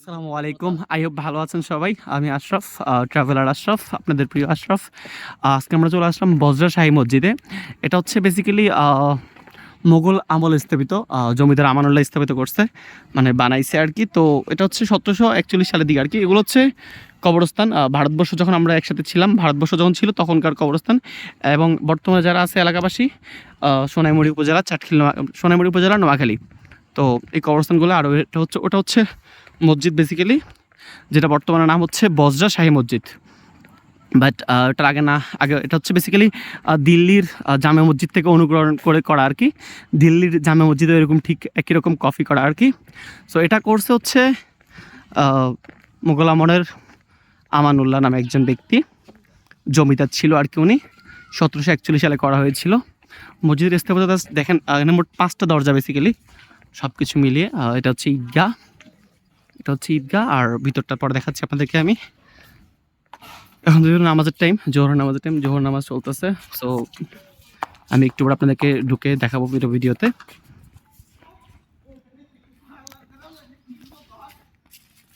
আসসালামু আলাইকুম। I hope ভালো আছেন সবাই। আমি আশরাফ, ট্রাভেলার আশরাফ, আপনাদের প্রিয় আশরাফ। আজকে আমরা চলে আসলাম বজরা শাহী মসজিদে। এটা হচ্ছে বেসিক্যালি মোগল আমলে স্থাপিত, জমিদার আমানুল্লাহ স্থাপিত করছে, মানে বানাইছে আর কি। তো এটা হচ্ছে 1741 সালের দিকে আর কি। এগুলো হচ্ছে কবরস্থান। ভারতবর্ষ যখন আমরা একসাথে ছিলাম, ভারতবর্ষ যখন ছিল তখনকার কবরস্থান। এবং বর্তমানে যারা আছে এলাকাবাসী, সোনাইমুড়ি উপজেলা, সোনাইমুড়ি উপজেলা, নোয়াখালী। তো এই কবরস্থানগুলো আর ওটা হচ্ছে মসজিদ বেসিক্যালি, যেটা বর্তমানে নাম হচ্ছে বজরা শাহী মসজিদ। বাট এটার আগে এটা হচ্ছে বেসিক্যালি দিল্লির জামে মসজিদ থেকে অনুকরণ করে করা আর কি। দিল্লির জামে মসজিদে এরকম ঠিক একই রকম কপি করা আর কি। সো এটা করছে হচ্ছে মুঘল আমলের আমানুল্লাহ নামে একজন ব্যক্তি, জমিদার ছিল আর কি। উনি 1741 সালে করা হয়েছিল। মসজিদের স্থাপত্যতা দেখেন, এখানে মোট 5টা দরজা বেসিক্যালি, সব কিছু মিলিয়ে। এটা হচ্ছে ঈদগাহ, এটা হচ্ছে ঈদগাহ। আর ভিতরটা পরে দেখাচ্ছি আপনাদেরকে আমি। এখন যদি নামাজের টাইম, জোহর নামাজ চলতেছে। সো আমি একটু পরে আপনাদেরকে ঢুকে দেখাবো ভিডিওতে।